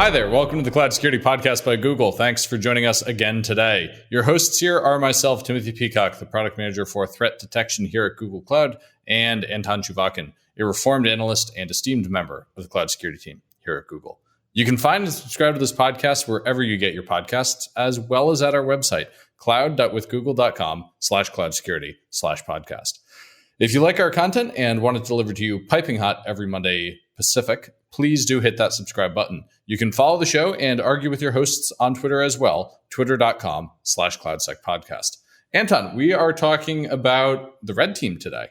Hi there. Welcome to the Cloud Security Podcast by Google. Thanks for joining us again today. Your hosts here are myself, Timothy Peacock, the product manager for threat detection here at Google Cloud, and Anton Chuvakin, a reformed analyst and esteemed member of the cloud security team here at Google. You can find and subscribe to this podcast wherever you get your podcasts, as well as at our website, cloud.withgoogle.com/cloud-security/podcast. If you like our content and want it delivered to you piping hot every Monday Pacific, please do hit that subscribe button. You can follow the show and argue with your hosts on Twitter as well, twitter.com/cloudsecpodcast. Anton, we are talking about the red team today.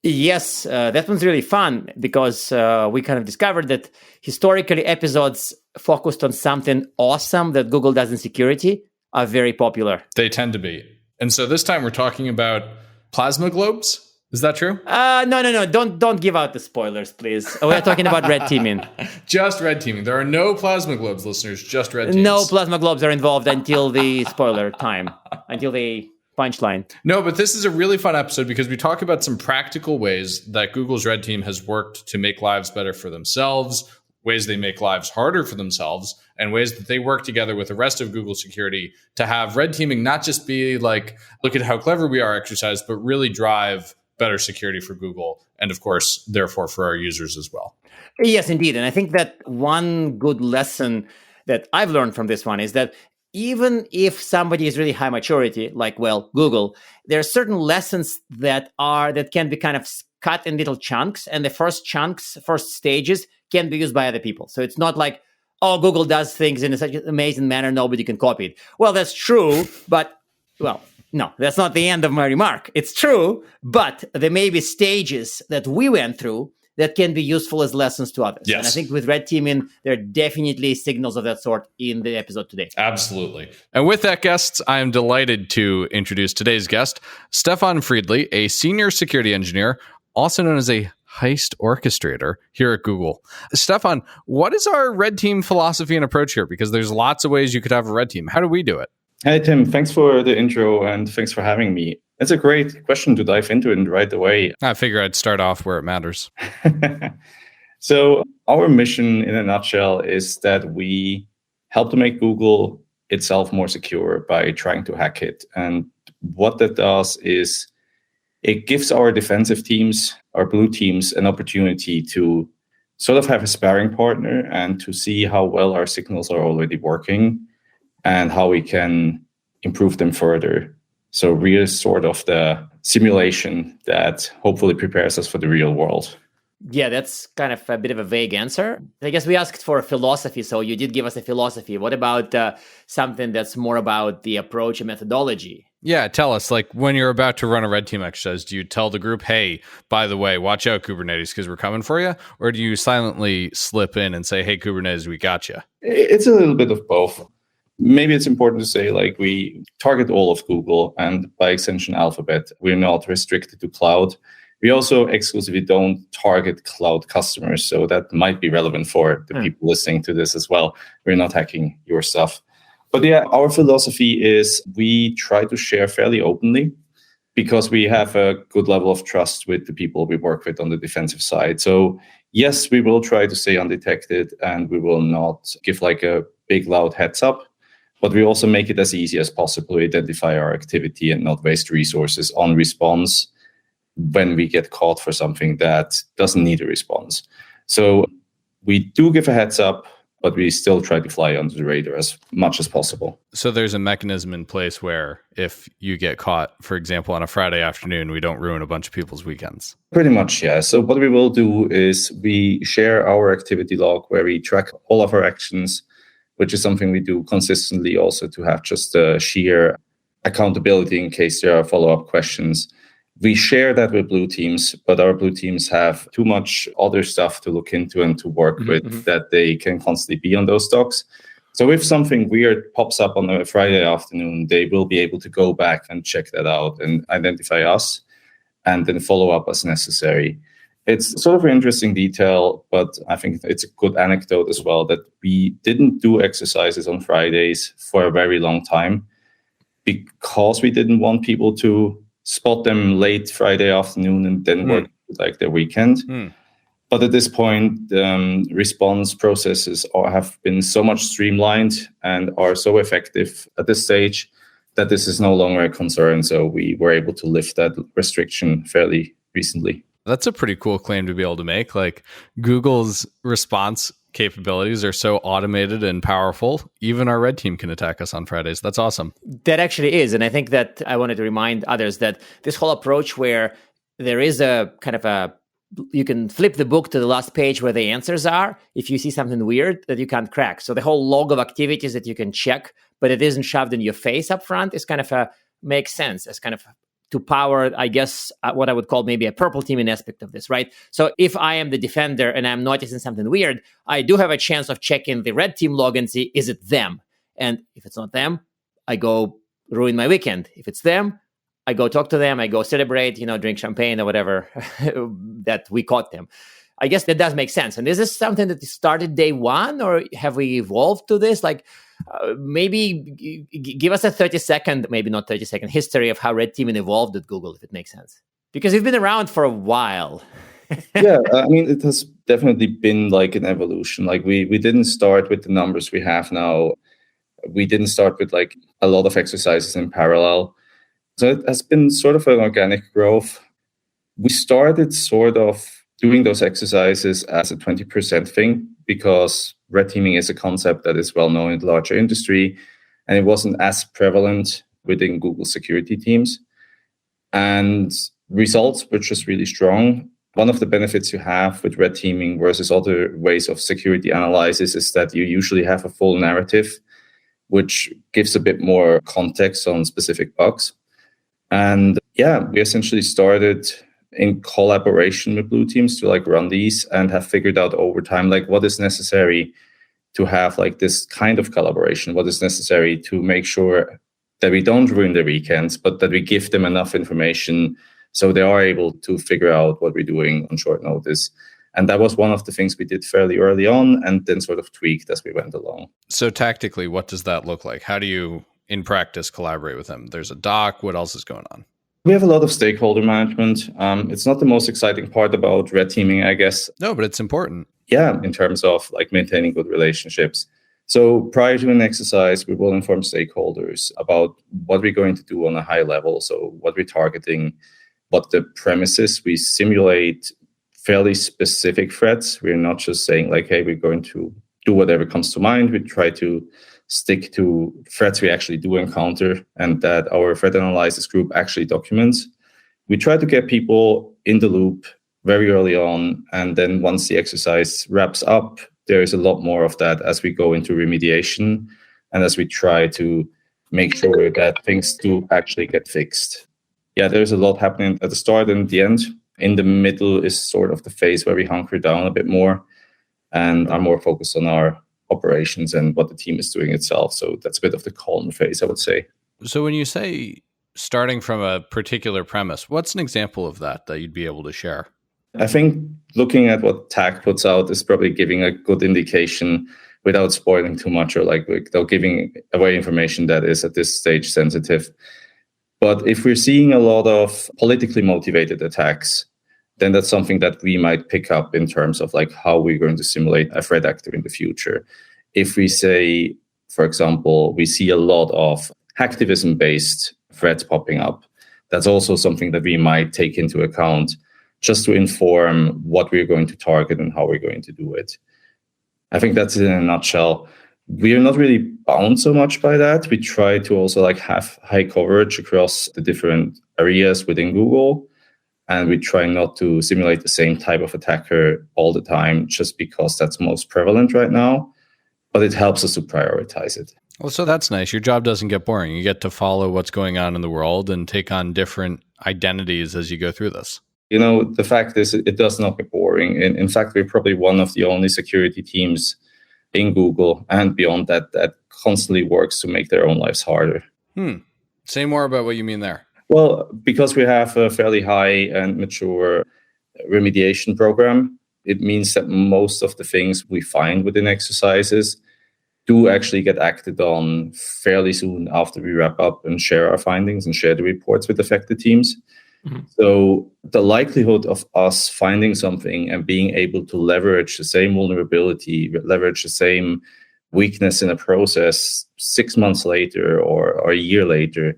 Yes, that one's really fun because we kind of discovered that historically episodes focused on something awesome that Google does in security are very popular. They tend to be. And so this time we're talking about plasma globes. Is that true? No. Don't give out the spoilers, please. We're talking about red teaming. Just red teaming. There are no plasma globes, listeners, just red teams. No plasma globes are involved until the spoiler time, until the punchline. No, but this is a really fun episode because we talk about some practical ways that Google's red team has worked to make lives better for themselves, ways they make lives harder for themselves, and ways that they work together with the rest of Google security to have red teaming not just be like, look at how clever we are exercise, but really drive better security for Google and, of course, therefore for our users as well. Yes, indeed. And I think that one good lesson that I've learned from this one is that even if somebody is really high maturity, like, well, Google, there are certain lessons that can be kind of cut in little chunks. And the first stages can be used by other people. So it's not like, oh, Google does things in such an amazing manner, nobody can copy it. Well, that's true, but, well, no, that's not the end of my remark. It's true, but there may be stages that we went through that can be useful as lessons to others. Yes. And I think with red teaming, there are definitely signals of that sort in the episode today. Absolutely. And with that, guests, I am delighted to introduce today's guest, Stefan Friedli, a senior security engineer, also known as a heist orchestrator here at Google. Stefan, what is our red team philosophy and approach here? Because there's lots of ways you could have a red team. How do we do it? Hey, Tim, thanks for the intro and thanks for having me. It's a great question to dive into it right away. I figure I'd start off where it matters. So our mission in a nutshell is that we help to make Google itself more secure by trying to hack it. And what that does is it gives our defensive teams, our blue teams, an opportunity to sort of have a sparring partner and to see how well our signals are already working and how we can improve them further. So real sort of the simulation that hopefully prepares us for the real world. Yeah, that's kind of a bit of a vague answer. I guess we asked for a philosophy, so you did give us a philosophy. What about something that's more about the approach and methodology? Yeah, tell us, like when you're about to run a red team exercise, do you tell the group, hey, by the way, watch out, Kubernetes, because we're coming for you? Or do you silently slip in and say, hey, Kubernetes, we got you? It's a little bit of both. Maybe it's important to say, like, we target all of Google and by extension Alphabet. We're not restricted to cloud. We also exclusively don't target cloud customers. So that might be relevant for the people listening to this as well. We're not hacking your stuff. But yeah, our philosophy is we try to share fairly openly because we have a good level of trust with the people we work with on the defensive side. So yes, we will try to stay undetected and we will not give like a big loud heads up. But we also make it as easy as possible to identify our activity and not waste resources on response when we get caught for something that doesn't need a response. So we do give a heads up, but we still try to fly under the radar as much as possible. So there's a mechanism in place where if you get caught, for example, on a Friday afternoon, we don't ruin a bunch of people's weekends. Pretty much, yeah. So what we will do is we share our activity log where we track all of our actions, which is something we do consistently also to have just a sheer accountability in case there are follow-up questions. We share that with blue teams, but our blue teams have too much other stuff to look into and to work with that they can constantly be on those docs. So if something weird pops up on a Friday afternoon, they will be able to go back and check that out and identify us and then follow up as necessary. It's sort of an interesting detail, but I think it's a good anecdote as well that we didn't do exercises on Fridays for a very long time because we didn't want people to spot them late Friday afternoon and then work like their weekend. But at this point, response processes have been so much streamlined and are so effective at this stage that this is no longer a concern. So we were able to lift that restriction fairly recently. That's a pretty cool claim to be able to make. Like, Google's response capabilities are so automated and powerful, even our red team can attack us on Fridays. That's awesome. That actually is. And I think that I wanted to remind others that this whole approach where there is a kind of you can flip the book to the last page where the answers are if you see something weird that you can't crack. So the whole log of activities that you can check, but it isn't shoved in your face up front, is kind of makes sense as kind of to power, I guess, what I would call maybe a purple teaming aspect of this, right? So if I am the defender and I'm noticing something weird, I do have a chance of checking the red team log and see, is it them? And if it's not them, I go ruin my weekend. If it's them, I go talk to them, I go celebrate, drink champagne or whatever that we caught them. I guess that does make sense. And is this something that started day one, or have we evolved to this? Like, maybe give us a 30-second, maybe not 30-second history of how red teaming evolved at Google, if it makes sense. Because you've been around for a while. Yeah, I mean, it has definitely been like an evolution. Like we didn't start with the numbers we have now. We didn't start with like a lot of exercises in parallel. So it has been sort of an organic growth. We started sort of doing those exercises as a 20% thing because red teaming is a concept that is well known in the larger industry, and it wasn't as prevalent within Google security teams. And results were just really strong. One of the benefits you have with red teaming versus other ways of security analysis is that you usually have a full narrative, which gives a bit more context on specific bugs. And yeah, we essentially started in collaboration with blue teams to like run these and have figured out over time, like what is necessary to have like this kind of collaboration, what is necessary to make sure that we don't ruin their weekends, but that we give them enough information so they are able to figure out what we're doing on short notice. And that was one of the things we did fairly early on and then sort of tweaked as we went along. So tactically, what does that look like? How do you, in practice, collaborate with them? There's a doc. What else is going on? We have a lot of stakeholder management. It's not the most exciting part about red teaming, I guess. No, but it's important. Yeah, in terms of like maintaining good relationships. So prior to an exercise, we will inform stakeholders about what we're going to do on a high level. So what we're targeting, what the premises. We simulate fairly specific threats. We're not just saying like, hey, we're going to do whatever comes to mind. We try to stick to threats we actually do encounter and that our threat analysis group actually documents. We try to get people in the loop very early on. And then once the exercise wraps up, there is a lot more of that as we go into remediation and as we try to make sure that things do actually get fixed. Yeah, there's a lot happening at the start and the end. In the middle is sort of the phase where we hunker down a bit more and are more focused on our operations and what the team is doing itself. So that's a bit of the calm phase, I would say. So when you say starting from a particular premise, what's an example of that you'd be able to share? I think looking at what TAC puts out is probably giving a good indication without spoiling too much or like without giving away information that is at this stage sensitive. But if we're seeing a lot of politically motivated attacks, then that's something that we might pick up in terms of like how we're going to simulate a threat actor in the future. If we say, for example, we see a lot of hacktivism-based threats popping up, that's also something that we might take into account just to inform what we're going to target and how we're going to do it. I think that's it in a nutshell. We are not really bound so much by that. We try to also like have high coverage across the different areas within Google. And we try not to simulate the same type of attacker all the time just because that's most prevalent right now. But it helps us to prioritize it. Well, so that's nice. Your job doesn't get boring. You get to follow what's going on in the world and take on different identities as you go through this. You know, the fact is it does not get boring. In fact, we're probably one of the only security teams in Google and beyond that constantly works to make their own lives harder. Say more about what you mean there. Well, because we have a fairly high and mature remediation program, it means that most of the things we find within exercises do actually get acted on fairly soon after we wrap up and share our findings and share the reports with affected teams. So the likelihood of us finding something and being able to leverage the same vulnerability, leverage the same weakness in a process 6 months later or a year later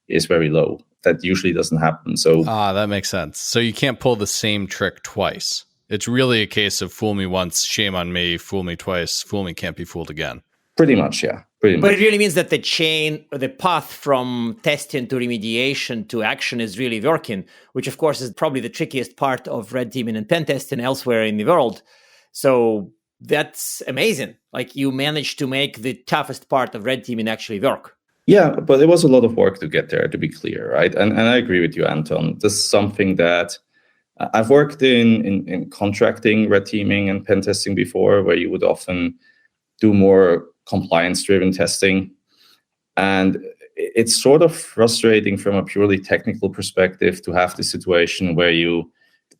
is very low. That usually doesn't happen. So that makes sense. So you can't pull the same trick twice. It's really a case of fool me once, shame on me, fool me twice, fool me can't be fooled again. Pretty much, yeah. But it really means that the chain, the path from testing to remediation to action is really working, which of course is probably the trickiest part of red teaming and pen testing elsewhere in the world. So that's amazing. Like you managed to make the toughest part of red teaming actually work. Yeah, but it was a lot of work to get there, to be clear, right? And I agree with you, Anton. This is something that I've worked in contracting, red teaming, and pen testing before, where you would often do more compliance-driven testing. And it's sort of frustrating from a purely technical perspective to have this situation where you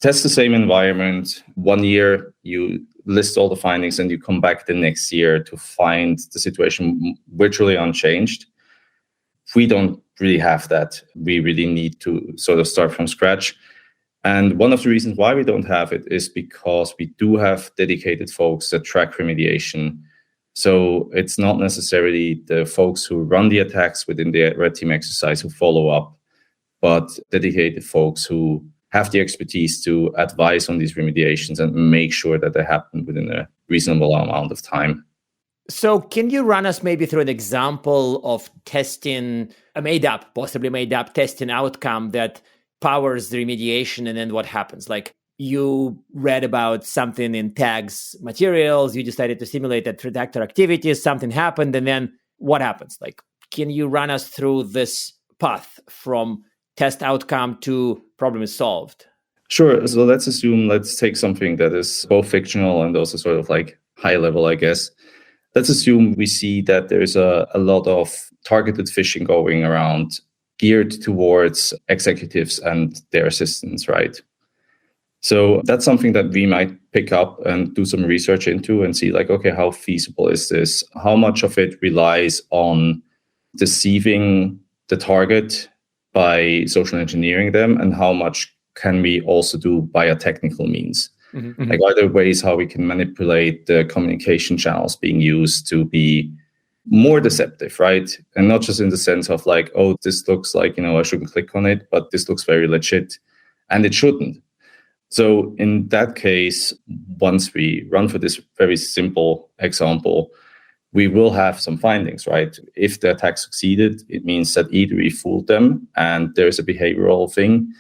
test the same environment 1 year, you list all the findings, and you come back the next year to find the situation virtually unchanged. We don't really have that. We really need to sort of start from scratch. And one of the reasons why we don't have it is because we do have dedicated folks that track remediation. So it's not necessarily the folks who run the attacks within the red team exercise who follow up, but dedicated folks who have the expertise to advise on these remediations and make sure that they happen within a reasonable amount of time. So can you run us maybe through an example of testing, possibly made up testing outcome that powers the remediation, and then what happens? Like you read about something in tags materials, you decided to simulate that threat actor activities, something happened, and then what happens? Like, can you run us through this path from test outcome to problem is solved? Sure. So let's take something that is both fictional and also sort of like high level, I guess. Let's assume we see that there's a lot of targeted phishing going around geared towards executives and their assistants, right? So that's something that we might pick up and do some research into and see like, okay, how feasible is this? How much of it relies on deceiving the target by social engineering them, and how much can we also do via technical means? Mm-hmm. Like, are there ways how we can manipulate the communication channels being used to be more deceptive, right? And not just in the sense of like, oh, this looks like, I shouldn't click on it, but this looks very legit, and it shouldn't. So in that case, once we run for this very simple example, we will have some findings, right? If the attack succeeded, it means that either we fooled them and there's a behavioral thing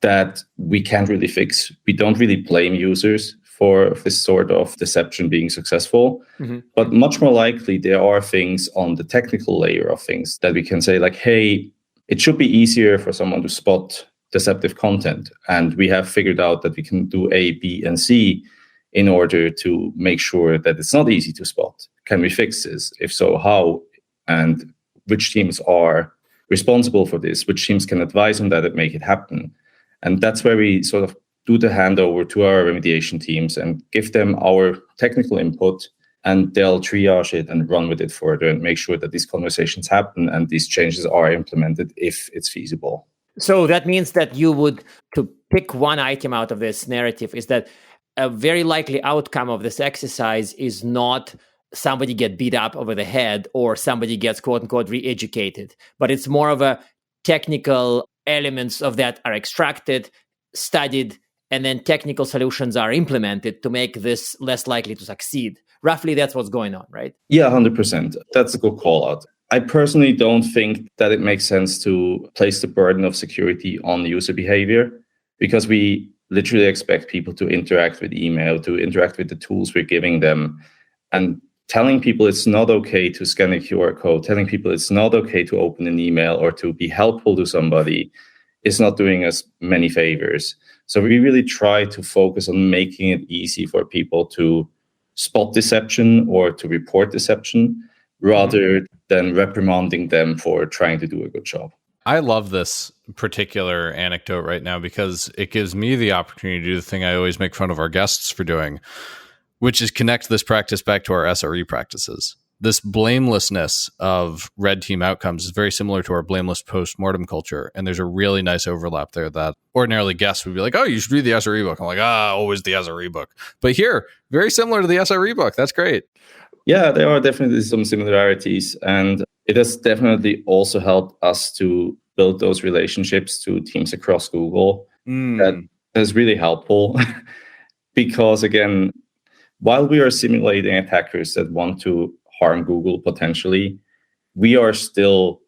that we can't really fix. We don't really blame users for this sort of deception being successful. Mm-hmm. But much more likely, there are things on the technical layer of things that we can say like, hey, it should be easier for someone to spot deceptive content. And we have figured out that we can do A, B, and C in order to make sure that it's not easy to spot. Can we fix this? If so, how? And which teams are responsible for this? Which teams can advise on that and make it happen? And that's where we sort of do the handover to our remediation teams and give them our technical input, and they'll triage it and run with it further and make sure that these conversations happen and these changes are implemented if it's feasible. So that means that you would, to pick one item out of this narrative, is that a very likely outcome of this exercise is not somebody get beat up over the head or somebody gets quote unquote re-educated, but it's more of a technical elements of that are extracted, studied, and then technical solutions are implemented to make this less likely to succeed. Roughly, that's what's going on, right? Yeah, 100%. That's a good call out. I personally don't think that it makes sense to place the burden of security on user behavior, because we literally expect people to interact with email, to interact with the tools we're giving them. And telling people it's not okay to scan a QR code, telling people it's not okay to open an email or to be helpful to somebody is not doing us many favors. So we really try to focus on making it easy for people to spot deception or to report deception, rather than reprimanding them for trying to do a good job. I love this particular anecdote right now because it gives me the opportunity to do the thing I always make fun of our guests for doing, which is connect this practice back to our SRE practices. this blamelessness of red team outcomes is very similar to our blameless post-mortem culture. And there's a really nice overlap there that ordinarily guests would be like, oh, you should read the SRE book. I'm like, always the SRE book. But here, very similar to the SRE book. That's great. Yeah, there are definitely some similarities. And it has definitely also helped us to build those relationships to teams across Google. That is really helpful because, again, while we are simulating attackers that want to harm Google potentially, we are still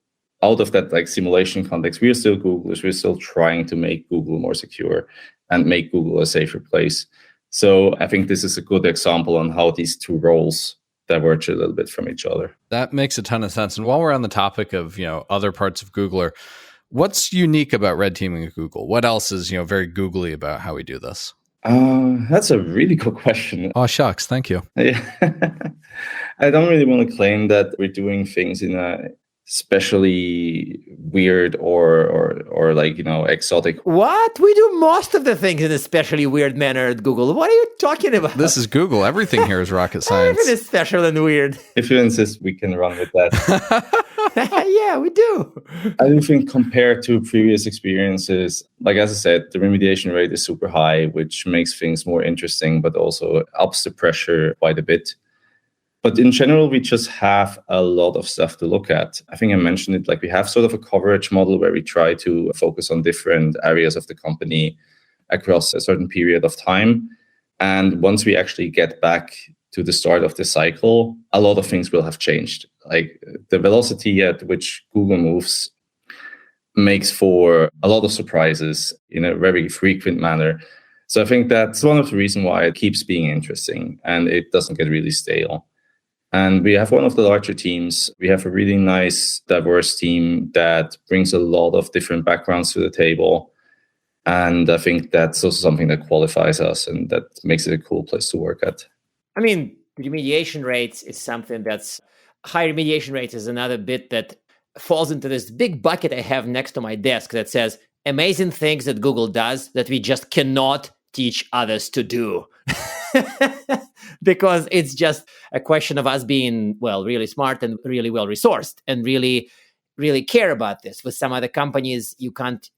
out of that like simulation context. We are still Googlers. We're still trying to make Google more secure and make Google a safer place. So I think this is a good example on how these two roles diverge a little bit from each other. That makes a ton of sense. And while we're on the topic of, other parts of Googler, what's unique about red teaming at Google? What else is, very Googly about how we do this? That's a really good question. Oh, shucks. Thank you. Yeah. I don't really want to claim that we're doing things in a especially weird or like, exotic. What? We do most of the things in a especially weird manner at Google. What are you talking about? This is Google. Everything here is rocket science. Everything is special and weird. If you insist, we can run with that. Yeah, we do. I do think compared to previous experiences, like as I said, the remediation rate is super high, which makes things more interesting, but also ups the pressure quite a bit. But in general, we just have a lot of stuff to look at. I think I mentioned it, like we have sort of a coverage model where we try to focus on different areas of the company across a certain period of time. And once we actually get back to the start of the cycle, a lot of things will have changed. Like the velocity at which Google moves makes for a lot of surprises in a very frequent manner. So I think that's one of the reasons why it keeps being interesting and it doesn't get really stale. And we have one of the larger teams. We have a really nice, diverse team that brings a lot of different backgrounds to the table. And I think that's also something that qualifies us and that makes it a cool place to work at. I mean, remediation rates is something that's high remediation rates is another bit that falls into this big bucket I have next to my desk that says amazing things that Google does that we just cannot teach others to do. Because it's just a question of us being, really smart and really well resourced and really, really care about this. With some other companies, you can't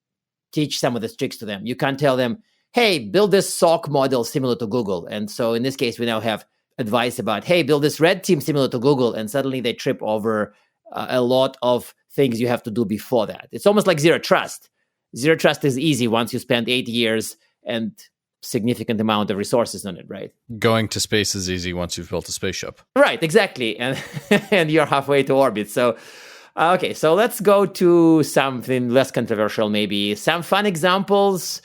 teach some of the tricks to them. You can't tell them, hey, build this SOC model similar to Google. And so in this case, we now have advice about, hey, build this red team similar to Google. And suddenly they trip over a lot of things you have to do before that. It's almost like zero trust. Zero trust is easy once you spend 8 years and significant amount of resources on it, right? Going to space is easy once you've built a spaceship. Right, exactly. And and you're halfway to orbit. So, okay, so let's go to something less controversial, maybe. Some fun examples,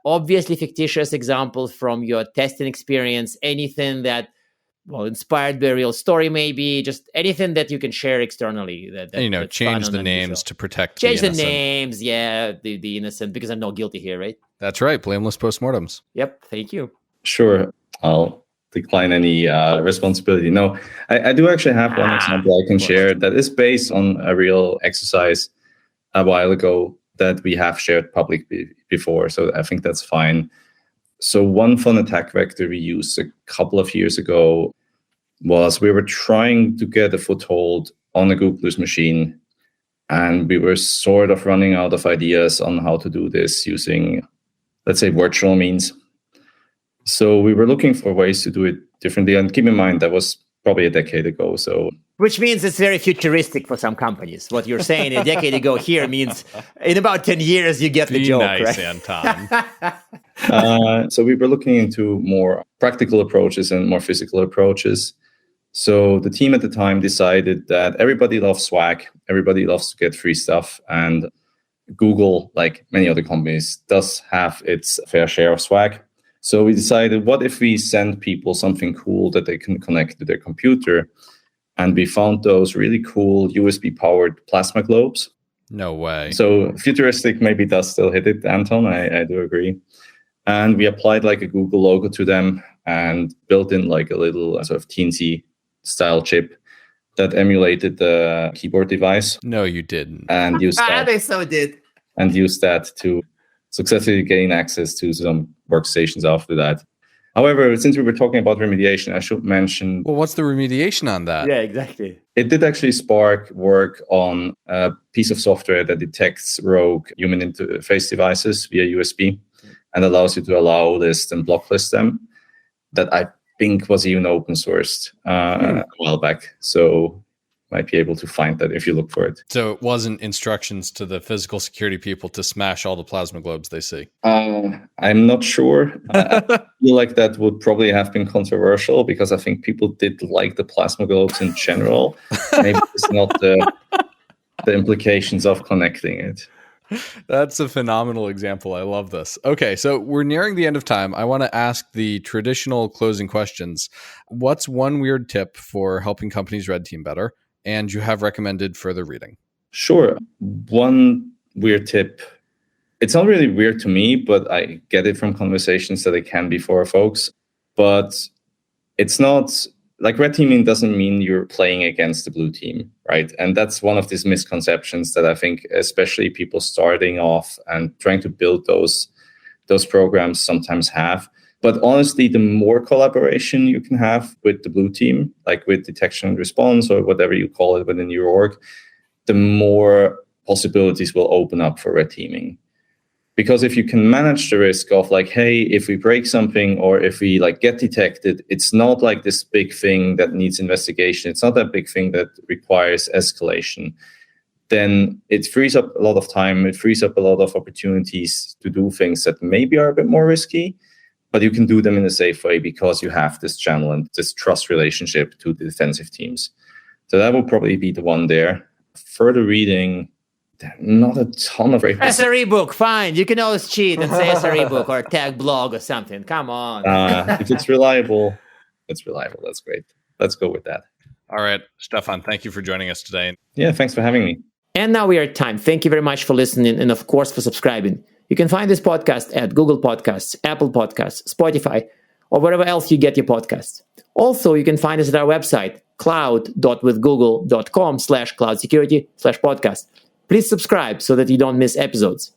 obviously fictitious examples from your testing experience, anything that, inspired by a real story, maybe, just anything that you can share externally. That change the names to protect the innocent. Change the names, yeah, the innocent, because I'm not guilty here, right? That's right, blameless postmortems. Yep, thank you. Sure, I'll decline any responsibility. No, I do actually have one example I can share that is based on a real exercise a while ago that we have shared publicly before, so I think that's fine. So one fun attack vector we used a couple of years ago was we were trying to get a foothold on a Googler's machine, and we were sort of running out of ideas on how to do this using, let's say, virtual means. So we were looking for ways to do it differently. And keep in mind, that was probably a decade ago. So, which means it's very futuristic for some companies. What you're saying a decade ago here means in about 10 years, you get the joke, nice, right? Anton. So we were looking into more practical approaches and more physical approaches. So the team at the time decided that everybody loves swag. Everybody loves to get free stuff. And Google, like many other companies, does have its fair share of swag. So we decided, what if we send people something cool that they can connect to their computer? And we found those really cool USB-powered plasma globes. No way. So futuristic maybe does still hit it, Anton. I do agree. And we applied like a Google logo to them and built in like a little sort of teensy style chip that emulated the keyboard device. No, you didn't. And used that. They so did. And used that to successfully gain access to some workstations after that. However, since we were talking about remediation, I should mention Well, what's the remediation on that? Yeah, exactly. it did actually spark work on a piece of software that detects rogue human interface devices via USB and allows you to allow list and block list them. That I think was even open sourced a while back. So might be able to find that if you look for it. So it wasn't instructions to the physical security people to smash all the plasma globes they see. I'm not sure. I feel like that would probably have been controversial because I think people did like the plasma globes in general. Maybe it's not the implications of connecting it. That's a phenomenal example. I love this. Okay, so we're nearing the end of time. I want to ask the traditional closing questions. What's one weird tip for helping companies red team better? And you have recommended further reading. Sure. One weird tip. It's not really weird to me, but I get it from conversations that it can be for folks. But it's not like red teaming doesn't mean you're playing against the blue team, right? And that's one of these misconceptions that I think especially people starting off and trying to build those programs sometimes have. But honestly, the more collaboration you can have with the blue team, like with detection and response or whatever you call it within your org, the more possibilities will open up for red teaming. Because if you can manage the risk of like, hey, if we break something or if we like get detected, it's not like this big thing that needs investigation. It's not that big thing that requires escalation. Then it frees up a lot of time. It frees up a lot of opportunities to do things that maybe are a bit more risky, but you can do them in a safe way because you have this channel and this trust relationship to the defensive teams. So that will probably be the one there. Further reading, not a ton of SRE book, fine. You can always cheat and say SRE book or tag blog or something. Come on. If it's reliable, it's reliable. That's great. Let's go with that. All right, Stefan, thank you for joining us today. Yeah, thanks for having me. And now we are at time. Thank you very much for listening and, of course, for subscribing. You can find this podcast at Google Podcasts, Apple Podcasts, Spotify, or wherever else you get your podcasts. Also, you can find us at our website, cloud.withgoogle.com/cloudsecurity/podcast. Please subscribe so that you don't miss episodes.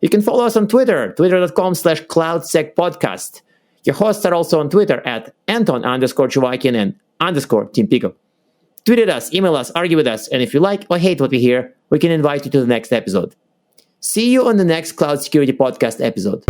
You can follow us on Twitter, twitter.com/cloudsecpodcast. Your hosts are also on Twitter at Anton_Chuvakian and _Team Pico. Tweet at us, email us, argue with us, and if you like or hate what we hear, we can invite you to the next episode. See you on the next Cloud Security Podcast episode.